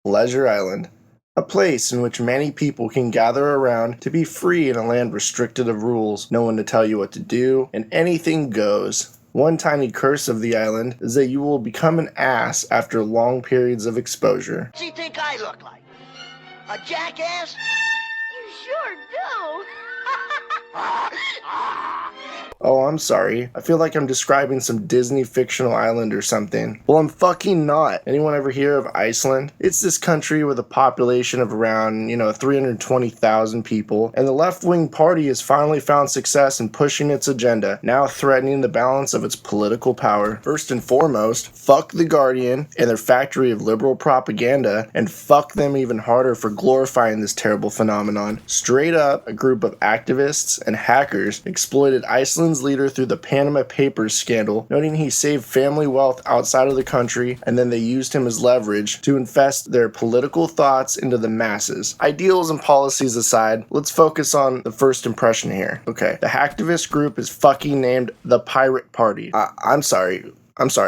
Leisure Island. A place in which many people can gather around to be free in a land restricted of rules, no one to tell you what to do, and anything goes. One tiny curse of the island is that you will become an ass after long periods of exposure. What do you think I look like? A jackass? You sure do. Oh, I'm sorry. I feel like I'm describing some Disney fictional island or something. Well, I'm fucking not. Anyone ever hear of Iceland? It's this country with a population of around, 320,000 people, and the left-wing party has finally found success in pushing its agenda, now threatening the balance of its political power. First and foremost, fuck The Guardian and their factory of liberal propaganda, and fuck them even harder for glorifying this terrible phenomenon. Straight up, a group of activists and hackers exploited Iceland's leader through the Panama Papers scandal, noting he saved family wealth outside of the country, and then they used him as leverage to infest their political thoughts into the masses. Ideals and policies aside, let's focus on the first impression here. Okay, the hacktivist group is fucking named the Pirate Party. I'm sorry,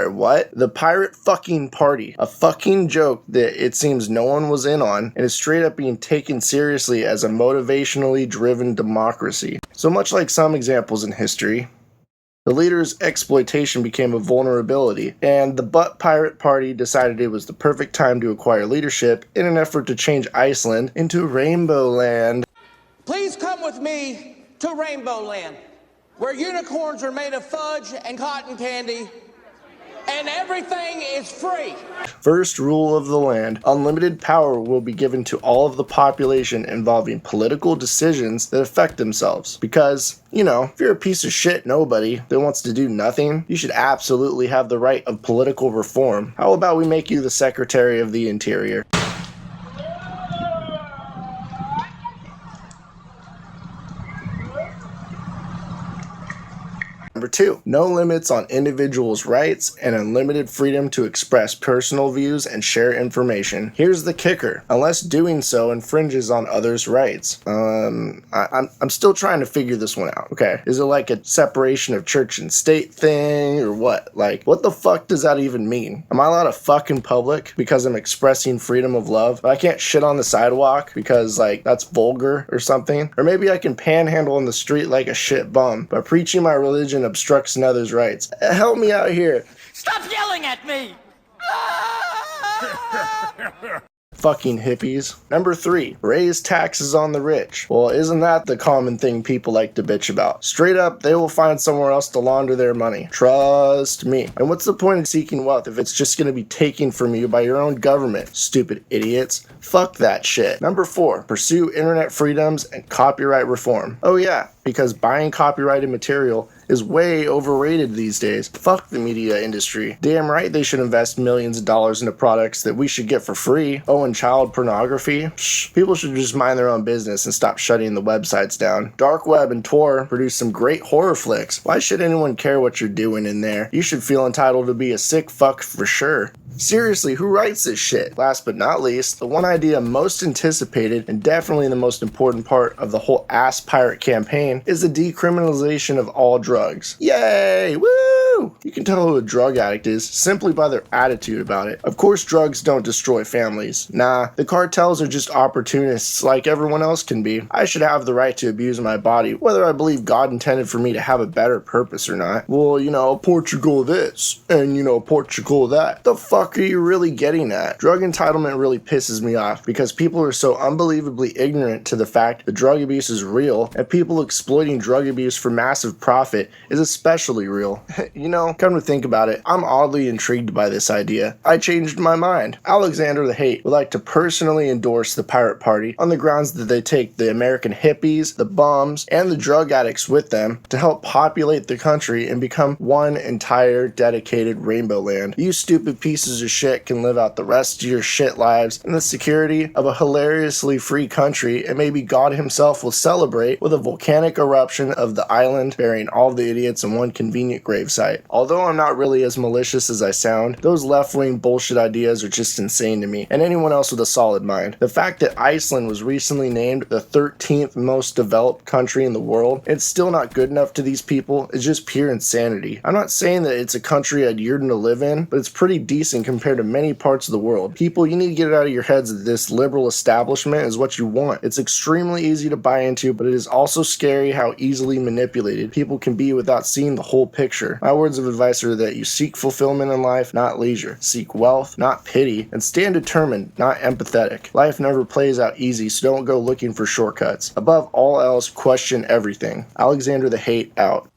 what? The Pirate fucking Party. A fucking joke that it seems no one was in on, and is straight up being taken seriously as a motivationally driven democracy. So much like some examples in history, the leader's exploitation became a vulnerability, and the Butt Pirate Party decided it was the perfect time to acquire leadership in an effort to change Iceland into Rainbow Land. Please come with me to Rainbow Land, where unicorns are made of fudge and cotton candy, and everything is free. First rule of the land: unlimited power will be given to all of the population involving political decisions that affect themselves. Because, if you're a piece of shit nobody that wants to do nothing, you should absolutely have the right of political reform. How about we make you the Secretary of the Interior? Number 2, no limits on individuals' rights and unlimited freedom to express personal views and share information. Here's the kicker: unless doing so infringes on others' rights. I'm still trying to figure this one out. Okay, is it like a separation of church and state thing, or what? Like, what the fuck does that even mean? Am I allowed to fuck in public because I'm expressing freedom of love, but I can't shit on the sidewalk because, that's vulgar or something? Or maybe I can panhandle in the street like a shit bum, but preaching my religion obstructs another's rights. Help me out here. Stop yelling at me! Fucking hippies. Number 3, raise taxes on the rich. Well, isn't that the common thing people like to bitch about? Straight up, they will find somewhere else to launder their money. Trust me. And what's the point of seeking wealth if it's just gonna be taken from you by your own government? Stupid idiots. Fuck that shit. Number 4, pursue internet freedoms and copyright reform. Oh yeah, because buying copyrighted material is way overrated these days. Fuck the media industry. Damn right they should invest millions of dollars into products that we should get for free. Oh, and child pornography? People should just mind their own business and stop shutting the websites down. Dark Web and Tor produce some great horror flicks. Why should anyone care what you're doing in there? You should feel entitled to be a sick fuck for sure. Seriously, who writes this shit? Last but not least, the one idea most anticipated and definitely the most important part of the whole ass pirate campaign is the decriminalization of all drugs. Yay! Woo! You can tell who a drug addict is simply by their attitude about it. Of course, drugs don't destroy families. Nah, the cartels are just opportunists like everyone else can be. I should have the right to abuse my body, whether I believe God intended for me to have a better purpose or not. Well, Portugal this, and Portugal that. The fuck are you really getting at? Drug entitlement really pisses me off because people are so unbelievably ignorant to the fact that drug abuse is real, and people exploiting drug abuse for massive profit is especially real. Come to think about it, I'm oddly intrigued by this idea. I changed my mind. Alexander the Hate would like to personally endorse the Pirate Party on the grounds that they take the American hippies, the bums, and the drug addicts with them to help populate the country and become one entire dedicated rainbow land. You stupid pieces of shit can live out the rest of your shit lives in the security of a hilariously free country, and maybe God himself will celebrate with a volcanic eruption of the island, burying all the idiots in one convenient gravesite. right. Although I'm not really as malicious as I sound, those left-wing bullshit ideas are just insane to me, and anyone else with a solid mind. The fact that Iceland was recently named the 13th most developed country in the world, it's still not good enough to these people, is just pure insanity. I'm not saying that it's a country I'd yearn to live in, but it's pretty decent compared to many parts of the world. People, you need to get it out of your heads that this liberal establishment is what you want. It's extremely easy to buy into, but it is also scary how easily manipulated people can be without seeing the whole picture. My words of advice are that you seek fulfillment in life, not leisure. Seek wealth, not pity, and stand determined, not empathetic. Life never plays out easy, so don't go looking for shortcuts. Above all else, question everything. Alexander the Hate out.